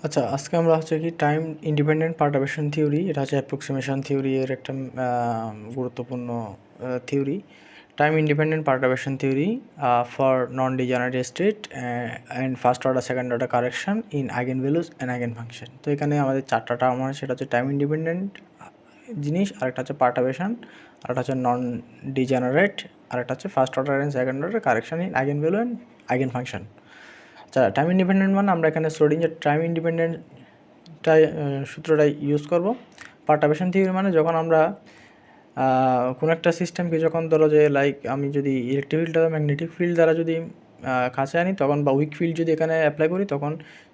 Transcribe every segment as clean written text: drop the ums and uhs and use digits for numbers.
আচ্ছা, আজকে আমরা হচ্ছে কি টাইম ইন্ডিপেন্ডেন্ট পার্টাবেশন থিওরি, এটা হচ্ছে অ্যাপ্রক্সিমেশন থিওরি এর একটা গুরুত্বপূর্ণ theory. Time independent perturbation theory for non degenerate state and first order second order correction in eigenvalues and eigenfunction. তো এখানে আমাদের চারটা টার্ম হয়, সেটা হচ্ছে টাইম ইন্ডিপেন্ডেন্ট জিনিস, আরেকটা হচ্ছে পার্টাবেশন, আরেকটা হচ্ছে নন ডিজেনারেট, আরেকটা হচ্ছে first order and second order correction in eigen value and eigen function. আচ্ছা, টাইম ইন্ডিপেন্ডেন্ট মানে আমরা এখানে শ্রোডিঞ্জার টাইম ইন্ডিপেন্ডেন্টটা সূত্রটা ইউজ করব। পার্টাবেশন থিওরি মানে যখন আমরা কোনো একটা সিস্টেমকে যখন ধরো যে লাইক আমি যদি ইলেকট্রিক ফিল্ড দ্বারা ম্যাগনেটিক ফিল্ড দ্বারা যদি কাছে আনি তখন, বা উইক ফিল্ড যদি এখানে অ্যাপ্লাই করি, তখন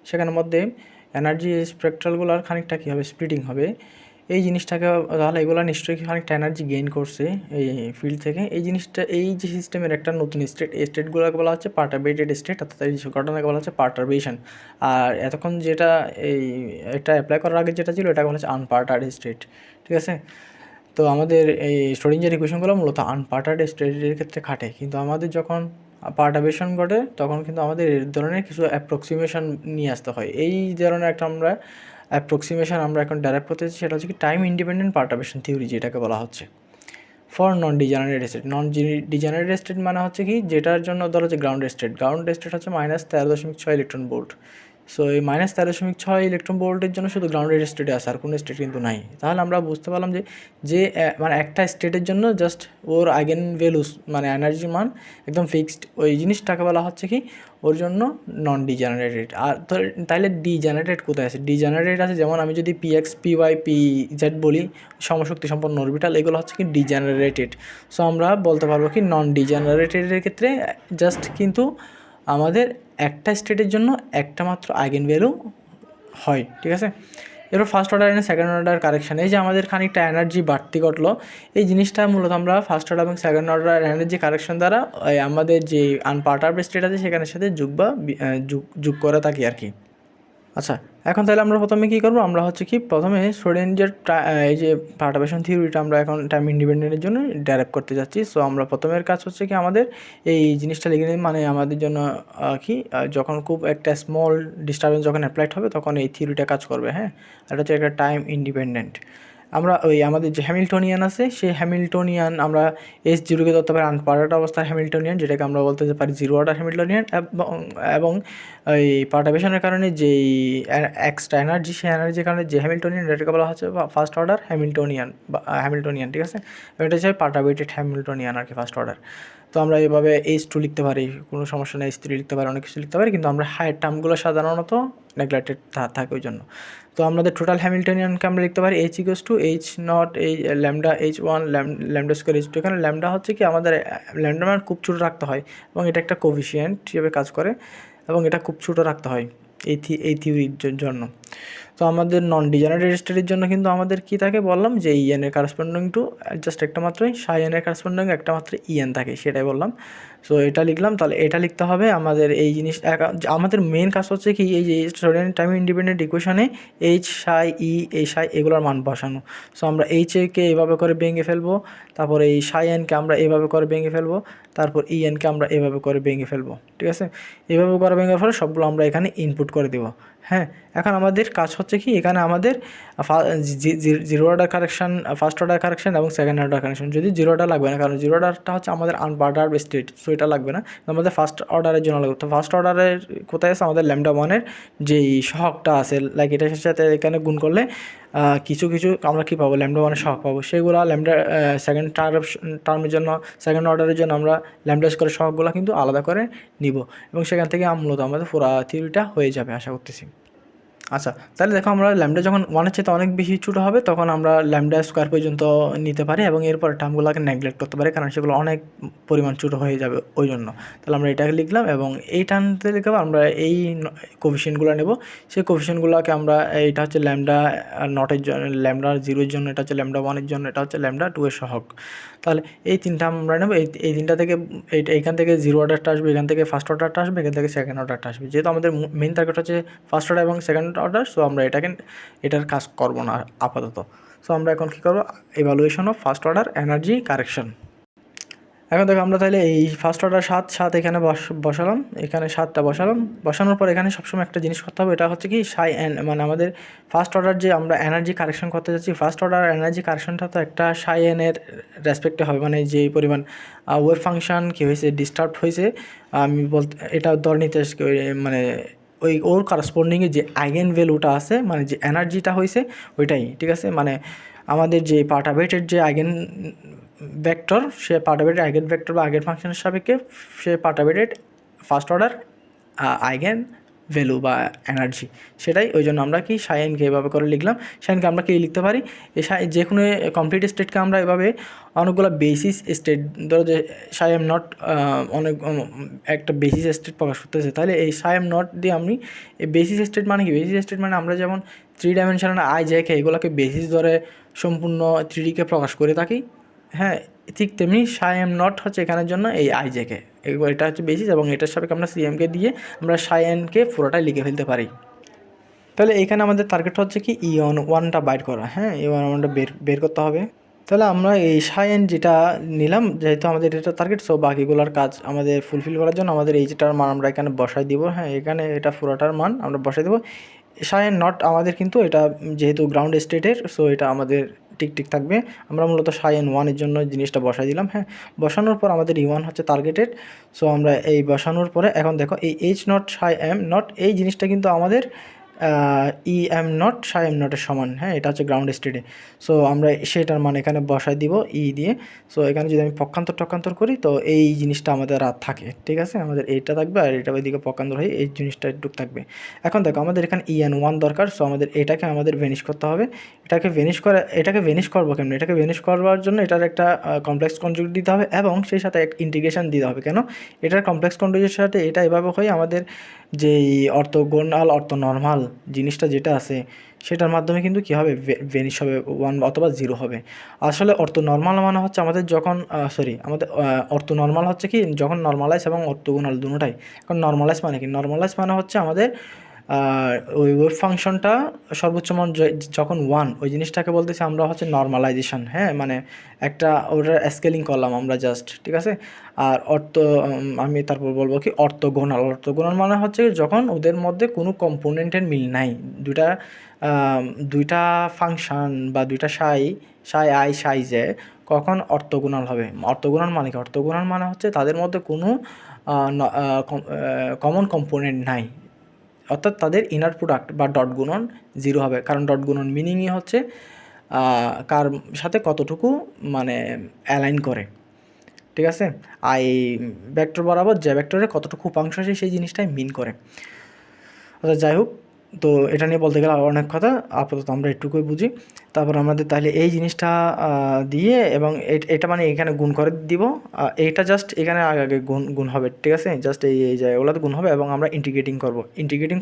সেখানের মধ্যে এনার্জি স্পেকট্রালগুলোর খানিকটা কী হবে, স্প্লিটিং হবে। এই জিনিসটাকে তাহলে এগুলো নিশ্চয়ই খানিকটা এনার্জি গেইন করছে এই ফিল্ড থেকে। এই জিনিসটা, এই যে সিস্টেমের একটা নতুন স্টেট, এই স্টেটগুলোকে বলা হচ্ছে পার্টাবেটেড স্টেট, অর্থাৎ এই ঘটনাকে বলা হচ্ছে পার্টারবেশন। আর এতক্ষণ যেটা এটা অ্যাপ্লাই করার আগে যেটা ছিল, এটা বলা হচ্ছে আনপার্টার্ড স্টেট। ঠিক আছে, তো আমাদের এই শ্রোডিঞ্জার ইকুয়েশনগুলো মূলত আনপার্টার্ড স্টেটের ক্ষেত্রে খাটে, কিন্তু আমাদের যখন পার্টাবেশন ঘটে তখন কিন্তু আমাদের এই ধরনের কিছু অ্যাপ্রক্সিমেশন নিয়ে আসতে হয়। এই ধরনের একটা আমরা অ্যাপ্রক্সিমেশন আমরা এখন ডেরাইভ করতে চাই, সেটা হচ্ছে কি টাইম ইন্ডিপেন্ডেন্ট পার্টাবেশন থিওরি, যেটাকে বলা হচ্ছে for non degenerate state. Non degenerate state মানে হচ্ছে কি, যেটার জন্য ধরো যে গ্রাউন্ড স্টেট হচ্ছে -13.6 ইলেকট্রন ভোল্ট। সো এই -13.6 ইলেকট্রন ভোল্টের জন্য শুধু গ্রাউন্ডেড স্টেটে আছে, আর কোনো স্টেট কিন্তু নাই। তাহলে আমরা বুঝতে পারলাম যে মানে একটা স্টেটের জন্য জাস্ট ওর আইগেন ভ্যালুস মানে এনার্জি মান একদম ফিক্সড, ওই জিনিসটাকে বলা হচ্ছে কি ওর জন্য নন ডিজেনারেটেড। আর তাইলে ডিজেনারেটেড কোথায় আছে? ডিজেনারেটেড আছে যেমন আমি যদি পিএক্স, পিওয়াই, পিজেড বলি, সমশক্তি সম্পন্ন অরবিটাল, এগুলো হচ্ছে কি ডিজেনারেটেড। সো আমরা বলতে পারবো কি নন ডিজেনারেটেডের ক্ষেত্রে জাস্ট কিন্তু আমাদের একটা স্টেটের জন্য একটা মাত্র আইগেন ভ্যালু হয়। ঠিক আছে, এরপর first order and second order correction, এই যে আমাদের খানিকটা এনার্জি বাড়তি ঘটলো, এই জিনিসটা মূলত আমরা ফার্স্ট অর্ডার এবং সেকেন্ড অর্ডার এনার্জি কারেকশন দ্বারা আমাদের যে আনপার্টার্ড স্টেট আছে সেখানের সাথে যোগ করে থাকি আর কি। আচ্ছা, এখন তাহলে আমরা প্রথমে কী করবো, আমরা হচ্ছে কি প্রথমে শ্রোডিঞ্জার এই যে পার্টাবেশন থিওরিটা আমরা এখন টাইম ইন্ডিপেন্ডেন্টের জন্য ডেরাইভ করতে যাচ্ছি। সো আমরা প্রথমের কাজ হচ্ছে কি আমাদের এই জিনিসটা লিখে নিই, মানে আমাদের জন্য যখন খুব একটা স্মল ডিস্টারবেন্স যখন অ্যাপ্লাইড হবে তখন এই থিওরিটা কাজ করবে। হ্যাঁ, এটা হচ্ছে একটা টাইম ইন্ডিপেন্ডেন্ট। আমরা ওই আমাদের যে হ্যামিল্টনিয়ান আছে, সেই হ্যামিল্টনিয়ান আমরা S0কে ধরতে পারি আনপার্টার্ড অবস্থার হ্যামিল্টনিয়ান, যেটাকে আমরা বলতে পারি জিরো অর্ডার হ্যামিল্টনিয়ান। এবং এই পার্টাবেশনের কারণে যেই এক্সট্রা এনার্জি, সেই এনার্জির কারণে যে হ্যামিল্টনিয়ান, এটাকে বলা হচ্ছে ফার্স্ট অর্ডার হ্যামিল্টনিয়ান বা হ্যামিল্টনিয়ান। ঠিক আছে, এটা হচ্ছে পার্টাবেটেড হ্যামিল্টনিয়ান আর কি, ফার্স্ট অর্ডার। তো আমরা এইভাবে H2 লিখতে পারি, কোনো সমস্যা নেই, S3 লিখতে পারি, অনেক কিছু লিখতে পারি, কিন্তু আমরা হায়ার টার্মগুলো সাধারণত নেগলেক্টেড থাকে ওই জন্য। তো আমাদের টোটাল হ্যামিল্টনিয়ানকে আমরা লিখতে পারি H=H0 এই lambda H1 lambda square H2। এখানে ল্যামডা হচ্ছে কি আমাদের ল্যামডা মান খুব ছোটো রাখতে হয়, এবং এটা একটা কোভিশিয়েন্ট হিসেবে কাজ করে, এবং এটা খুব ছোটো রাখতে হয় এই থিওরির জন্য। তো আমাদের নন ডিজেনারেট স্টেটের জন্য কিন্তু আমাদের কী থাকে বললাম, যে EN এর কারেসপন্ডিং টু জাস্ট একটা মাত্রই সাই এর কারেসপন্ডিং একটা মাত্র EN থাকে, সেটাই বললাম। সো এটা লিখলাম, তাহলে এটা লিখতে হবে আমাদের এই জিনিস। আমাদের মেন কাজ হচ্ছে কি, এই যে স্টুডেন্ট টাইম ইন্ডিপেন্ডেন্ট ইকুয়েশনে H সাই E এই সাই এগুলোর মান বসানো। সো আমরা কে এভাবে করে ভেঙে ফেলবো, তারপর এই সাই এনকে আমরা এভাবে করে ভেঙে ফেলবো, তারপর ENকে আমরা এভাবে করে ভেঙে ফেলবো। ঠিক আছে, এভাবে করে ভেঙে ফেলে সবগুলো আমরা এখানে ইনপুট করে দেবো। হ্যাঁ, এখন আমাদের কাজ হচ্ছে কি, এখানে আমাদের zero order correction, first order correction এবং সেকেন্ড অর্ডার কারেকশান, যদি জিরো অর্ডার লাগবে না, কারণ জিরো অর্ডারটা হচ্ছে আমাদের আনপার্টার্ড স্টেট, সো এটা লাগবে না, আমাদের ফার্স্ট অর্ডারের জন্য লাগবে। তো ফার্স্ট অর্ডারের কোথায় আছে, আমাদের ল্যামডা ওয়ানের যেই সহগটা আছে, লাইক এটার সাথে এখানে গুণ করলে কিছু আমরা কী পাবো, ল্যামডা ওয়ানের সহগ পাবো, সেগুলো ল্যামডা সেকেন্ড টার্মের জন্য, সেকেন্ড অর্ডারের জন্য আমরা ল্যামডা স্কোয়ারের সহগগুলো কিন্তু আলাদা করে নিব, এবং সেখান থেকে মূলত আমাদের পুরো থিওরিটা হয়ে যাবে আশা করতেছি। আচ্ছা, তাহলে দেখো আমরা ল্যামডা যখন ওয়ানের চেয়ে অনেক বেশি ছোটো হবে তখন আমরা ল্যামডা স্কোয়ার পর্যন্ত নিতে পারি, এবং এরপর টার্মগুলোকে নেগলেক্ট করতে পারি, কারণ সেগুলো অনেক পরিমাণ ছোটো হয়ে যাবে ওই জন্য। তাহলে আমরা এটাকে লিখলাম, এবং এই টার্মতে লিখবো আমরা এই কোফিশিয়েন্টগুলো নেব। সেই কোফিশিয়েন্টগুলোকে আমরা, এইটা হচ্ছে ল্যামডা নটের জন্য, ল্যামডা জিরোর জন্য, এটা হচ্ছে ল্যামডা ওয়ানের জন্য, এটা হচ্ছে ল্যামডা টু এর সহগ। তাহলে এই তিনটা আমরা নেব, এই তিনটা থেকে এইখান থেকে জিরো অর্ডারটা আসবে, এখান থেকে ফার্স্ট অর্ডারটা আসবে, এখান থেকে সেকেন্ড অর্ডারটা আসবে। যেহেতু আমাদের মেন টার্গেট হচ্ছে ফার্স্ট অর্ডার এবং সেকেন্ড অর্ডার, সো আমরা এটার কাজ করব না আপাতত। সো আমরা এখন কী করবো, evaluation of first order energy correction. এখন দেখো আমরা তাহলে এই ফার্স্ট অর্ডার 7 এখানে বসালাম, এখানে 7টা বসালাম। বসানোর পর এখানে সবসময় একটা জিনিস করতে হবে, এটা হচ্ছে কি সাই এন, মানে আমাদের ফার্স্ট অর্ডার যে আমরা এনার্জি কারেকশন করতে যাচ্ছি, ফার্স্ট অর্ডার এনার্জি কারেকশনটা তো একটা সাই এনের রেসপেক্টে হবে, মানে যেই পরিমাণ ওয়েভ ফাংশন কী হয়েছে, ডিস্টার্ব হয়েছে, আমি বলতে এটা ধরে নিতে মানে ওর করসপন্ডিংয়ে যে আইগেন ভ্যালুটা আছে, মানে যে এনার্জিটা হয়েছে ওইটাই, ঠিক আছে। মানে আমাদের যে পার্টাবেটের যে আইগেন ভেক্টর, সে পার্টাবেটেড আইগেন ভেক্টর বা আইগেন ফাংশনের সাপেক্ষে সে পার্টাবেটেড ফার্স্ট অর্ডার আইগেন ভ্যালু বা এনার্জি, সেটাই। ওই জন্য আমরা কি সাইনকে এভাবে করে লিখলাম। সাইনকে আমরা কি লিখতে পারি, এই যে কোনো কমপ্লিট স্টেটকে আমরা এভাবে অনেকগুলো বেসিস স্টেট, ধরো যে সাই এম নট অনেক একটা বেসিস স্টেট প্রকাশ করতেছে, তাহলে এই সাই এম নট দিয়ে আমি এই বেসিস স্টেট মানে কি, বেসিস স্টেট মানে আমরা যেমন 3 ডাইমেনশনাল আই জে কে এগুলোকে বেসিস ধরে সম্পূর্ণ 3Dকে প্রকাশ করে থাকি, হ্যাঁ, ঠিক তেমনি সাই এম নট হচ্ছে এখানের জন্য এই আইজেকে, এটা হচ্ছে বেসিস, এবং এটার সাপেক্ষে আমরা সিএমকে দিয়ে আমরা সাই এনকে পুরোটাই লিখে ফেলতে পারি। তাহলে এখানে আমাদের টার্গেট হচ্ছে কি ওয়ানটা বাইর করা, হ্যাঁ, ওয়ানটা বের করতে হবে। তাহলে আমরা এই সাই এন যেটা নিলাম, যেহেতু আমাদের এটা টার্গেট, সো বাকিগুলোর কাজ আমাদের ফুলফিল করার জন্য আমাদের এই যেটার মান আমরা এখানে বসাই দিব, হ্যাঁ, এখানে এটা পুরোটার মান আমরা বসাই দেবো। সাই এন নট আমাদের কিন্তু এটা যেহেতু গ্রাউন্ড স্টেটের, সো এটা আমাদের টিক থাকবে। আমরা মূলত সাই এন ওয়ানের জন্য জিনিসটা বসাই দিলাম, হ্যাঁ। বসানোর পর আমাদের ওয়ান হচ্ছে টার্গেটেড, সো আমরা এই বসানোর পরে এখন দেখো এই H not Sai am not এই জিনিসটা কিন্তু আমাদের এম নট সাই এম নটের সমান, হ্যাঁ, এটা হচ্ছে গ্রাউন্ড স্টেটে। সো আমরা সেটার মান এখানে বসাই দিব দিয়ে। সো এখানে যদি আমি পক্ষান্তর করি, তো এই জিনিসটা আমাদের আর থাকে, ঠিক আছে। আমাদের এইটা থাকবে আর এটা ওইদিকে পক্ষান্তর হয়ে এই জিনিসটা একটু থাকবে। এখন দেখো আমাদের এখানে এন ওয়ান দরকার, সো আমাদের এটাকে আমাদের ভেনিশ করতে হবে। এটাকে ভেনিশ করবো কেমন, এটাকে ভেনিশ করবার জন্য এটার একটা কমপ্লেক্স কনজুগেট দিতে হবে, এবং সেই সাথে একটা ইন্টিগ্রেশন দিতে হবে। কেন, এটার কমপ্লেক্স কনজুগেটের সাথে এটা এভাবে হয় আমাদের যেই অর্থোগোনাল অর্থোনর্মাল জিনিসটা যেটা আছে, সেটার মাধ্যমে কিন্তু কী হবে, ভেনিশ হবে, 1 অথবা 0 হবে। আসলে অর্থোনর্মাল মানে হচ্ছে আমাদের যখন আমাদের অর্থোনর্মাল হচ্ছে কি যখন নর্মালাইজ এবং অর্থোগোনাল দুটোটাই। এখন নর্মালাইজ মানে কি, নর্মালাইজ মানে হচ্ছে আমাদের ওই ওয়েভ ফাংশনটা সর্বোচ্চ মান যখন 1, ওই জিনিসটাকে বলতেছি আমরা হচ্ছে নর্মালাইজেশন, হ্যাঁ, মানে একটা ওটার স্কেলিং করলাম আমরা জাস্ট, ঠিক আছে। আর আমি তারপর বলবো কি অর্থোগোনাল মানে হচ্ছে যখন ওদের মধ্যে কোনো কম্পোনেন্টের মিল নাই, দুইটা ফাংশন বা দুইটা সাই আই সাই জে কখন অর্থোগোনাল হবে। অর্থোগোনাল মানে কি, অর্থোগোনাল মানে হচ্ছে তাদের মধ্যে কোনো কমন কম্পোনেন্ট নাই, অর্থাৎ তাদের ইনার প্রোডাক্ট বা ডট গুণন 0 হবে। কারণ ডট গুণন মিনিংই হচ্ছে কার সাথে কতটুকু মানে অ্যালাইন করে, ঠিক আছে। আই ভেক্টর বরাবর যে ভেক্টরের কতটুকু উপাংশ আছে সেই জিনিসটাই মিন করে। আচ্ছা, যাই হোক, তো এটা নিয়ে বলতে গেলে অনেক কথা, আপাতত আমরা একটুকুই বুঝি। তারপর আমাদের তাহলে এই জিনিসটা দিয়ে, এবং এটা মানে এখানে গুণ করে দিব, এইটা জাস্ট এখানে আগে গুণ হবে, ঠিক আছে। জাস্ট এই জায়গাগুলোতে গুণ হবে, এবং আমরা ইন্টিগ্রেটিং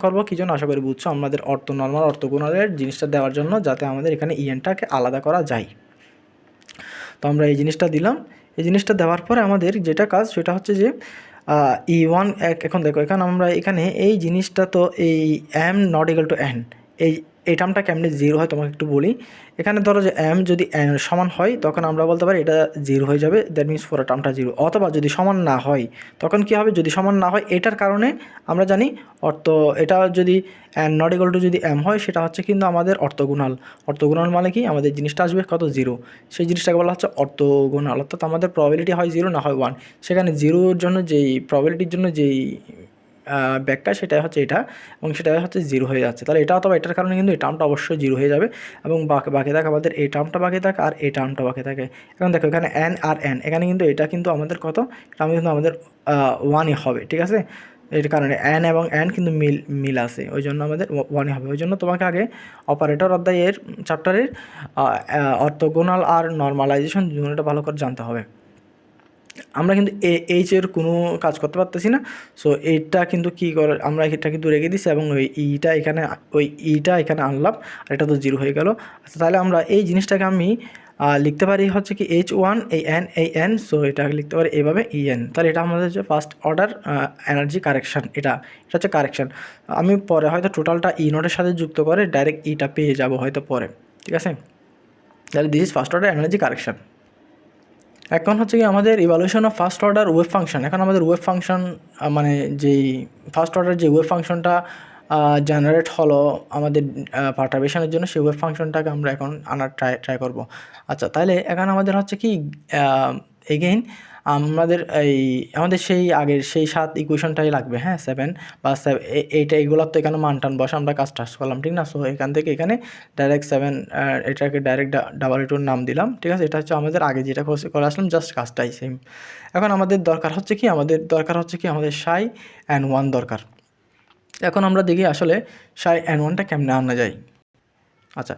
করব কী জন্য, আশা করি বুঝছো, আমাদের অর্থোগোনালের জিনিসটা দেওয়ার জন্য, যাতে আমাদের এখানে ইএনটাকে আলাদা করা যায়। তো আমরা এই জিনিসটা দিলাম। এই জিনিসটা দেওয়ার পরে আমাদের যেটা কাজ সেটা হচ্ছে যে ওয়ান, এখন দেখো এখানে আমরা এখানে এই জিনিসটা, তো এই am not equal to N, এই টার্মটা কেমনি 0 হয় তোমাকে একটু বলি। এখানে ধরো যে এম যদি এন সমান হয়, তখন আমরা বলতে পারি এটা 0 হয়ে যাবে, দ্যাট মিনস পুরো টার্মটা 0। অথবা যদি সমান না হয়, তখন কী হবে, যদি সমান না হয় এটার কারণে আমরা জানি এটা যদি এন নট ইকুয়াল টু যদি এম হয়, সেটা হচ্ছে কিন্তু আমাদের অর্থোগোনাল মানে কি, আমাদের জিনিসটা আসবে কত, 0। সেই জিনিসটাকে বলা হচ্ছে অর্থোগোনাল, অর্থাৎ আমাদের প্রবাবিলিটি হয় 0 না হয় 1। সেখানে 0-র জন্য যেই প্রবাবিলিটির জন্য যেই ব্যাখ্যা, সেটাই হচ্ছে এটা, এবং সেটাই হচ্ছে 0 হয়ে যাচ্ছে। তাহলে এটা অথবা এটার কারণে কিন্তু এই টার্মটা অবশ্যই 0 হয়ে যাবে, এবং বাকি থাকে আমাদের এই টার্মটা বাকি থাকে, আর এই টার্মটা বাকি থাকে। এখন দেখো এখানে এন আর এন, এখানে কিন্তু এটা কিন্তু আমাদের কত, এটা কিন্তু আমাদের 1ই হবে, ঠিক আছে। এর কারণে এন এবং এন কিন্তু মিল আছে, ওই জন্য আমাদের 1ই হবে। ওই জন্য তোমাকে আগে অপারেটর অধ্যায়ের চ্যাপ্টারের অর্থোগোনাল আর নর্মালাইজেশন দুটোটা ভালো করে জানতে হবে। আমরা কিন্তু এইচের কোনো কাজ করতে পারতেছি না, সো এইটা কিন্তু কী করে, আমরা এটা কিন্তু রেখে দিচ্ছি, এবং ওই ইটা এখানে আনলাম, আর এটা তো 0 হয়ে গেল। আচ্ছা, তাহলে আমরা এই জিনিসটাকে আমি লিখতে পারি হচ্ছে কি H1 এই এন, সো এটা লিখতে পারি এইভাবে EN। তাহলে এটা আমাদের হচ্ছে ফার্স্ট অর্ডার এনার্জি কারেকশান, এটা হচ্ছে কারেকশান। আমি পরে হয়তো টোটালটা নোটের সাথে যুক্ত করে ডাইরেক্ট ইটা পেয়ে যাব হয়তো পরে, ঠিক আছে। তাহলে this is first order energy correction. এখন হচ্ছে কি আমাদের evaluation of first order wave function. এখন আমাদের ওয়েভ ফাংশন মানে যেই ফার্স্ট অর্ডার যে ওয়েভ ফাংশনটা জেনারেট হলো আমাদের পার্টারবেশনের জন্য, সেই ওয়েভ ফাংশনটাকে আমরা এখন আনার ট্রাই করব। আচ্ছা, তাহলে এখন আমাদের হচ্ছে কি এগেইন আমাদের সেই আগের সেই 7 ইকুয়েশনটাই লাগবে, হ্যাঁ, 7 বা এইটা এগুলোর তো এখানে মান টান বসে আমরা কাজ টাজ করলাম, ঠিক না? সো এখান থেকে এখানে ডাইরেক্ট 7 এটাকে ডাইরেক্ট ডাবল নাম দিলাম, ঠিক আছে? এটা হচ্ছে আমাদের আগে যেটা করে আসলাম, জাস্ট কাজটাই সেম। এখন আমাদের দরকার হচ্ছে কি আমাদের সাই অ্যান্ড 1 দরকার। এখন আমরা দেখি আসলে সাই অ্যান্ড 1টা কেমনে আনা যায়। আচ্ছা,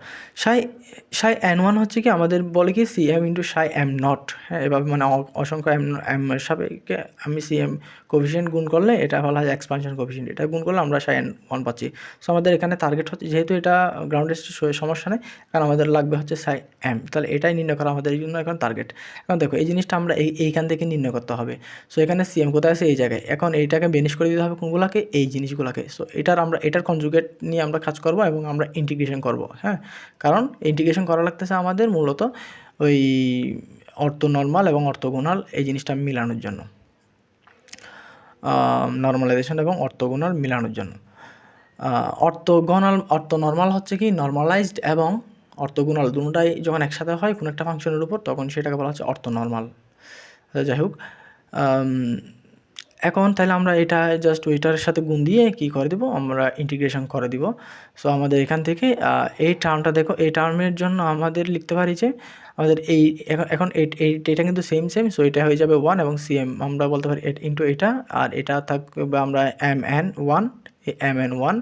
সাই এন ওয়ান হচ্ছে কি আমাদের বলে কি C M into Sai am not, হ্যাঁ, এভাবে মানে অসংখ্য এম এর সাপেক্ষে আমি সি এম কোফিশিয়েন্ট গুণ করলে এটা বলা হয় এক্সপানশন কোফিশিয়েন্ট, এটা গুণ করলে আমরা সাই এন ওয়ান পাচ্ছি। সো আমাদের এখানে টার্গেট হচ্ছে, যেহেতু এটা গ্রাউন্ড স্টেট সমস্যা নেই, কারণ আমাদের লাগবে হচ্ছে সাই এম, তাহলে এটাই নির্ণয় করা আমাদের জন্য এখন টার্গেট। এখন দেখো এই জিনিসটা আমরা এইখান থেকে নির্ণয় করতে হবে। সো এখানে সি এম কোথায় আছে? এই জায়গায়। এখন এইটাকে বেনিশ করে দিতে হবে কোনগুলোকে? এই জিনিসগুলোকে। সো এটার কনজুগেট নিয়ে আমরা কাজ করব এবং আমরা ইন্টিগ্রেশন করব, হ্যাঁ, কারণ ইন্টিগ্রেশন করা লাগতেছে আমাদের মূলত ওই অর্থোনর্মাল এবং অর্থোগোনাল এই জিনিসটা মিলানোর জন্য, নর্মালাইজেশন এবং অর্থোগোনাল মিলানোর জন্য। অর্থোনর্মাল হচ্ছে কি নর্মালাইজড এবং অর্থোগোনাল দুটোটাই যখন একসাথে হয় কোনো একটা ফাংশনের উপর, তখন সেটাকে বলা হচ্ছে অর্থোনর্মাল। যাই হোক, এখন তাহলে আমরা এটা জাস্ট ওইটার সাথে গুণ দিয়ে কী করে দেবো, আমরা ইন্টিগ্রেশন করে দিব। সো আমাদের এখান থেকে এই টার্মটা দেখো, এই টার্মের জন্য আমাদের লিখতে পারি যে আমাদের এই এখন এটা কিন্তু সেম। সো এটা হয়ে যাবে 1 এবং সিএম আমরা বলতে পারি ইন্টু এটা, আর এটা থাকবে আমরা M N one, M N one,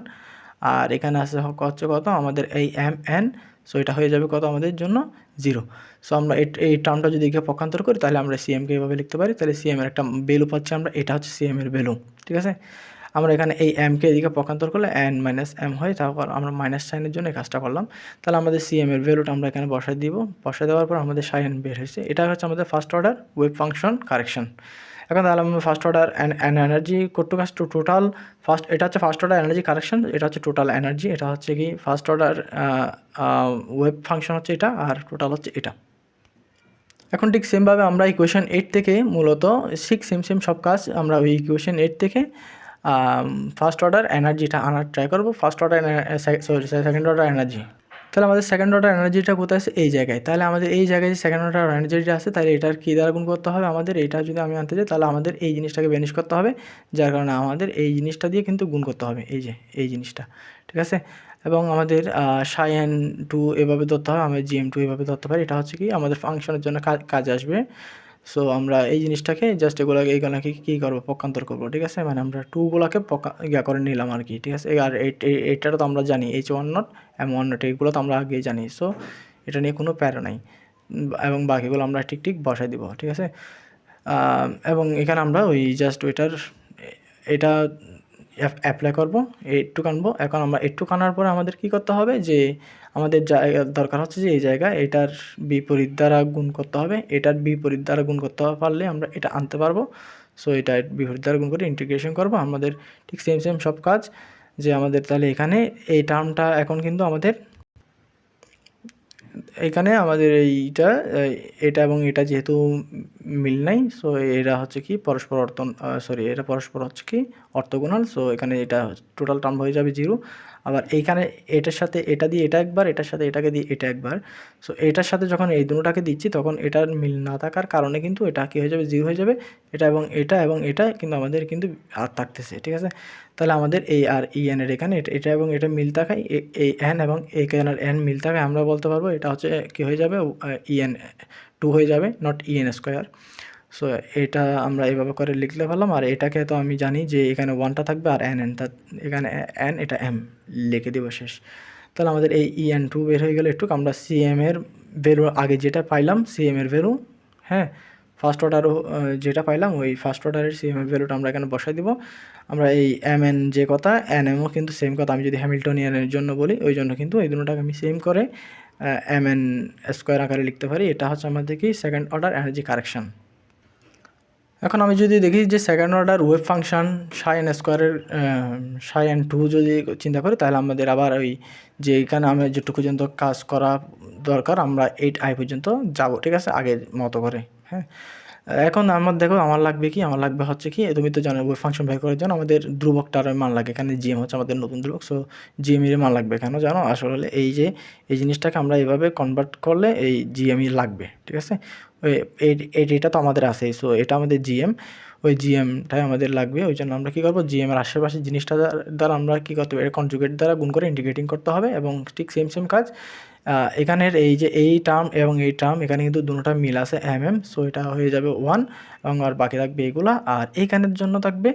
আর এখানে আছে হচ্ছে কত আমাদের এই এম এন। সো এটা হয়ে যাবে কত আমাদের জন্য? 0। সো আমরা এই টার্মটা যদি একে পক্ষান্তর করি, তাহলে আমরা সিএমকে এভাবে লিখতে পারি। তাহলে সিএমের একটা ভ্যালু পাচ্ছি আমরা, এটা হচ্ছে সিএমের ভ্যালু, ঠিক আছে? আমরা এখানে এই এমকে এদিকে পক্ষান্তর করলে এন মাইনাস এম হয়, তারপর আমরা মাইনাস সাইনের জন্য এই কাজটা করলাম। তাহলে আমাদের সিএমের ভ্যালুটা আমরা এখানে বসাই দিব। বসাই দেওয়ার পর আমাদের সাইন বের হয়েছে। এটা হচ্ছে আমাদের first order wave function correction. এখন তাহলে আমরা ফার্স্ট অর্ডার এনার্জি করতে কাজ টু টোটাল ফার্স্ট, এটা হচ্ছে ফার্স্ট অর্ডার এনার্জি কারেকশন, এটা হচ্ছে টোটাল এনার্জি, এটা হচ্ছে কি ফার্স্ট অর্ডার ওয়েভ ফাংশন হচ্ছে এটা, আর টোটাল হচ্ছে এটা। এখন ঠিক সেমভাবে আমরা ইকুয়েশন 8 থেকে মূলত সেম সব কাজ আমরা ওই ইকুয়েশন 8 থেকে ফার্স্ট অর্ডার এনার্জিটা আনার ট্রাই করবো। First order second order energy, তাহলে আমাদের সেকেন্ড অর্ডার এনার্জিটা কোথায় আছে? এই জায়গায়। তাহলে আমাদের এই জায়গায় যে সেকেন্ড অর্ডার এনার্জিটা আছে, তাহলে এটার কী দ্বারা গুণ করতে হবে আমাদের? এটা যদি আমি আনতে যাই, তাহলে আমাদের এই জিনিসটাকে বেনিশ করতে হবে, যার কারণে আমাদের এই জিনিসটা দিয়ে কিন্তু গুণ করতে হবে, এই জিনিসটা, ঠিক আছে? এবং আমাদের সাই এন টু এভাবে ধরতে হবে, আমরা জিএম টু এভাবে ধরতে পারি। এটা হচ্ছে কি আমাদের ফাংশনের জন্য কাজে আসবে। সো আমরা এই জিনিসটাকে জাস্ট এইগুলোকে কী করবো? পক্ষান্তর করবো, ঠিক আছে? মানে আমরা টুগুলোকে করে নিলাম আর কি, ঠিক আছে? আর এইটারও তো আমরা জানি H1 নট M1 নট, এইগুলো তো আমরা আগেই জানি। সো এটা নিয়ে কোনো প্যারা নাই, এবং বাকিগুলো আমরা ঠিক বসাই দিব, ঠিক আছে? এবং এখানে আমরা ওই জাস্ট এটা অ্যাপ্লাই করবো, এইটুকু আনবো। এখন আমরা এইটুকু আনার পরে আমাদের কী করতে হবে, যে আমাদের জায়গা দরকার হচ্ছে যে এই জায়গায় এটার বিপরীত দ্বারা গুণ করতে হবে, এটার বিপরীত দ্বারা গুণ করতে পারলে আমরা এটা আনতে পারবো। সো এটা বিপরীত দ্বারা গুণ করে ইন্টিগ্রেশন করবো আমাদের, ঠিক সেম সব কাজ। যে আমাদের তাহলে এখানে এই টার্মটা এখন কিন্তু আমাদের এখানে আমাদের এটা এবং এটা যেহেতু মিল নাই, সো এরা হচ্ছে কি পরস্পর এরা পরস্পর হচ্ছে কি অর্থোগোনাল। সো এখানে এটা টোটাল টার্ম হয়ে যাবে 0। আবার এইখানে এটার সাথে এটা দিয়ে এটা একবার, এটার সাথে এটাকে দিয়ে এটা একবার। সো এটার সাথে যখন এই দুটোটাকে দিচ্ছি, তখন এটার মিল না থাকার কারণে কিন্তু এটা কী হয়ে যাবে? 0 হয়ে যাবে। এটা এবং এটা কিন্তু আমাদের কিন্তু আর থাকতেছে, ঠিক আছে? তাহলে আমাদের এই আর এর এখানে এটা এবং এটা মিল থাকায়, এই এন এবং এখানের এন মিল থাকায় আমরা বলতে পারবো এটা হচ্ছে কী হয়ে যাবে? EN 2 হয়ে যাবে, নট EN স্কোয়ার। সো এটা আমরা এভাবে করে লিখলে পারলাম। আর এটাকে তো আমি জানি যে এখানে 1টা থাকবে আর এখানে এন, এটা এম লিখে দেবো শেষ। তাহলে আমাদের এই EN 2 বের হয়ে গেলে একটু আমরা সিএমের ভ্যালু আগে যেটা পাইলাম, সিএমের ভ্যালু, হ্যাঁ, ফার্স্ট অর্ডার যেটা পাইলাম ওই ফার্স্ট অর্ডারের সিএমের ভ্যালুটা আমরা এখানে বসাই দিব। আমরা এই MN যে কথা, NMও কিন্তু সেম কথা। আমি যদি হ্যামিল্টনিয়ানের জন্য বলি, ওই জন্য কিন্তু এই দুটোটাকে আমি সেম করে MN স্কোয়ার আকারে লিখতে পারি। এটা হচ্ছে আমাদের কি সেকেন্ড অর্ডার এনার্জি কারেকশন। এখন আমি যদি দেখি যে সেকেন্ড অর্ডার ওয়েভ ফাংশন সাই এন স্কোয়ারের সাই এন টু যদি চিন্তা করি, তাহলে আমাদের আবার ওই যে এখানে আমরা যেটুকু পর্যন্ত কাজ করা দরকার আমরা 8i পর্যন্ত যাব, ঠিক আছে, আগের মতো করে, হ্যাঁ? এখন আমার দেখো আমার লাগবে কি? আমার লাগবে হচ্ছে কি? তুমি তো জানো ওয়েভ ফাংশন বের করার জন্য আমাদের ধ্রুবকটার মান লাগে। এখানে জিএম হচ্ছে আমাদের নতুন ধ্রুবক। সো জিএম এর মান লাগবে কেন জানো? আসলে এই যে এই জিনিসটাকে আমরা এভাবে কনভার্ট করলে এই জিএমই লাগবে। ঠিক আছে? ওই এটা তো আমাদের আছেই। সো এটা আমাদের জিএম। ওই জিএমটাই আমাদের লাগবে। ওই জন্য আমরা কী করবো? জিএম এর আশেপাশের জিনিসটা দ্বারা আমরা কী করতে পারি? কনজুগেট দ্বারা গুণ করে ইন্টিগ্রেটিং করতে হবে এবং ঠিক সেম কাজ এখানের এই যে এই টার্ম এবং এই টার্ম এখানে কিন্তু দুটোটা মিল আছে সো এটা হয়ে যাবে 1 এবং আর বাকি থাকবে এইগুলা। আর এইখানের জন্য থাকবে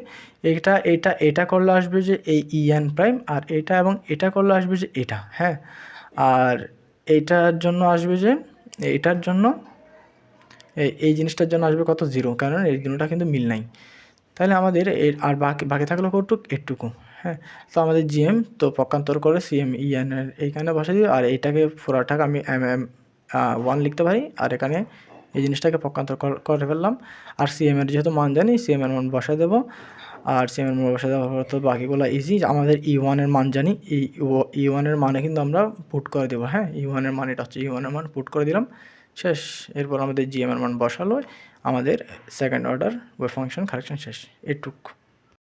এটা করলে আসবে যে এই ইএন প্রাইম, আর এটা এবং এটা করলে আসবে যে এটা, হ্যাঁ? আর এইটার জন্য আসবে যে এইটার জন্য এই জিনিসটার জন্য আসবে কত? 0, কারণ এই দুটোটা কিন্তু মিল নাই। তাহলে আমাদের এর আর বাকি থাকলো কতটুক? এটুকু, হ্যাঁ? তো আমাদের জিএম তো পক্ষান্তর করে সিএম ইএন এর এইখানে বসাই দিই, আর এইটাকে পুরাটাকে আমি 1 লিখতে পারি, আর এখানে এই জিনিসটাকে পক্ষান্তর করে ফেললাম। আর সিএম এর যেহেতু মান জানি, সিএম এর মান বসায় দেবো। আর সিএম এর মান বসায় দেওয়ার পর তো বাকিগুলো ইজি। আমাদের ই1 এর মান জানি, ই1 এর মানে কিন্তু আমরা পুট করে দেবো, হ্যাঁ? ই1 এর মান এটা হচ্ছে, ই1 এর মান পুট করে দিলাম, শেষ। এরপর আমাদের জিএম এর মান বসালো, আমাদের second order wave function correction শেষ। এটুক।